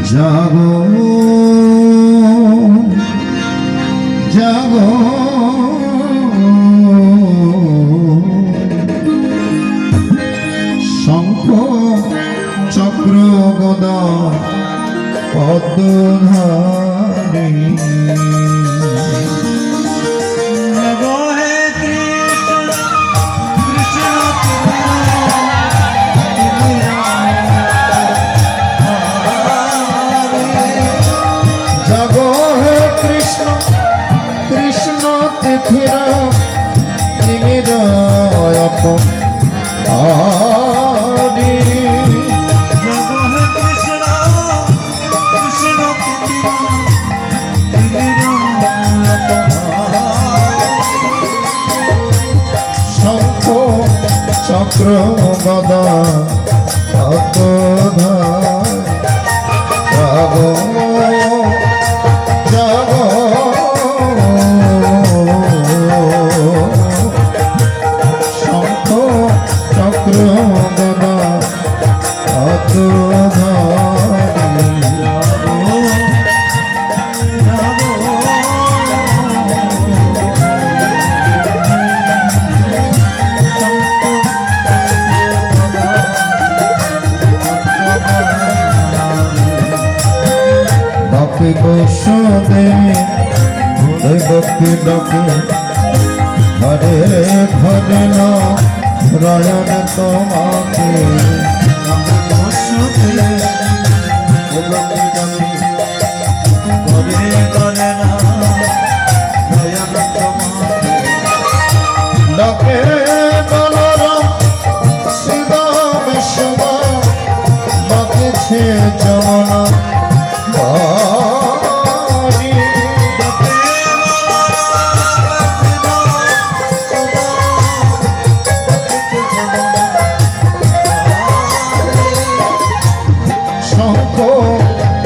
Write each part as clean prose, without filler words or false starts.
জাগো জাগো শঙ্খ চক্র গদা পদ্মধারী চক্র গদা পদ্মধারী জাগো জাগো শঙ্খ চক্র গদা পদ্মধারী গোসদে ভক্তি ডাকে ঘরে ঘরে না রয়ন তোমাকে গোসদে ভক্তি ডাকে ঘরে ঘরে না রয়ন তোমাকে ডাকে বলরাম সীতা বিশ্বম বাকেছে যমনা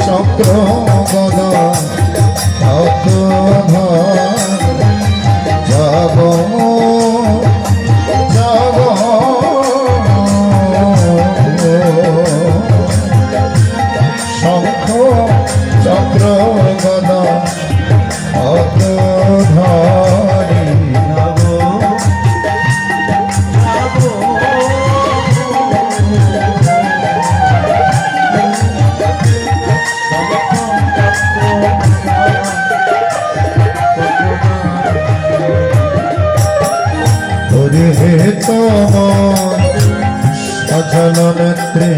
চক্র গদা পদ্মধারী জাগো জাগো শঙ্খ চক্র গদা পদ্মধারী জাগো হে তোমার সজল নেত্রে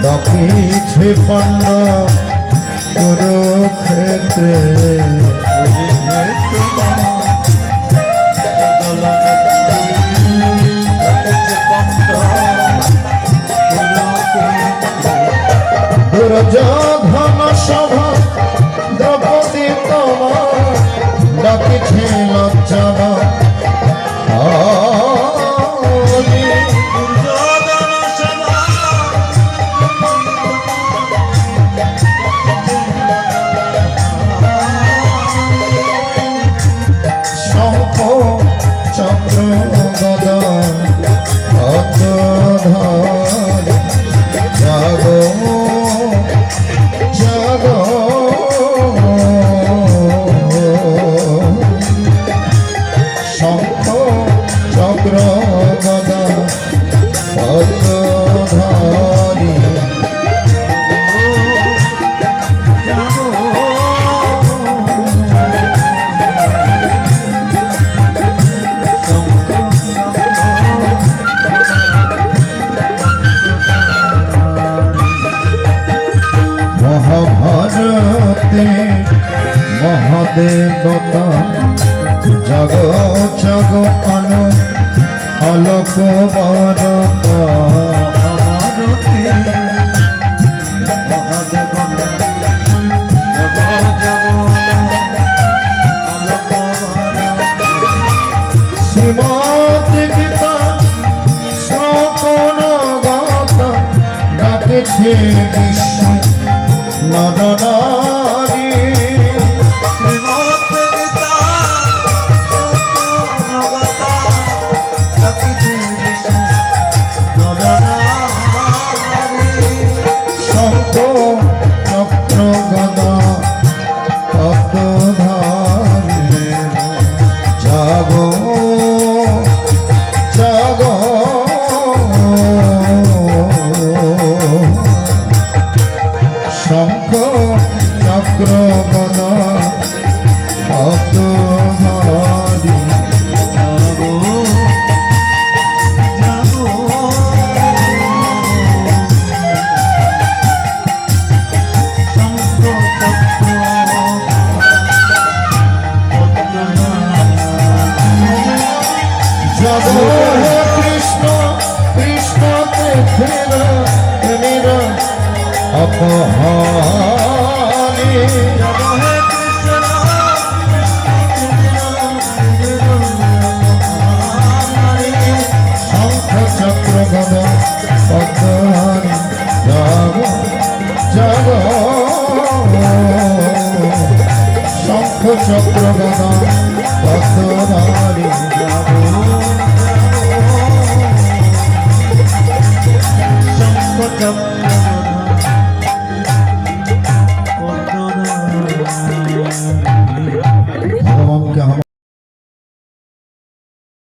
ডাকিছে পাণ্ড কুরুক্ষেত্রে দুর্যোধন সভা দ্রৌপদী তোমার ডাকিছে লজ্জা চক্র গদা পদ্মধারী জাগো জাগো শঙ্খ চক্র গদা পদ্মধারী মহাভারতে মহাদেবতা জগ জগ আলো আলোক বারতা শ্রীমদ গীতা সকল গাতা ডাকেছে বিশ্ব নরনারী শঙ্খ চক্র গদা পদ্মধারী কৃষ্ণ কৃষ্ণ মেরা অপহানি শঙ্খ চক্র গদা পদ্মধারী জগ জগ শঙ্খ চক্র গদা পদ্মধারী জগ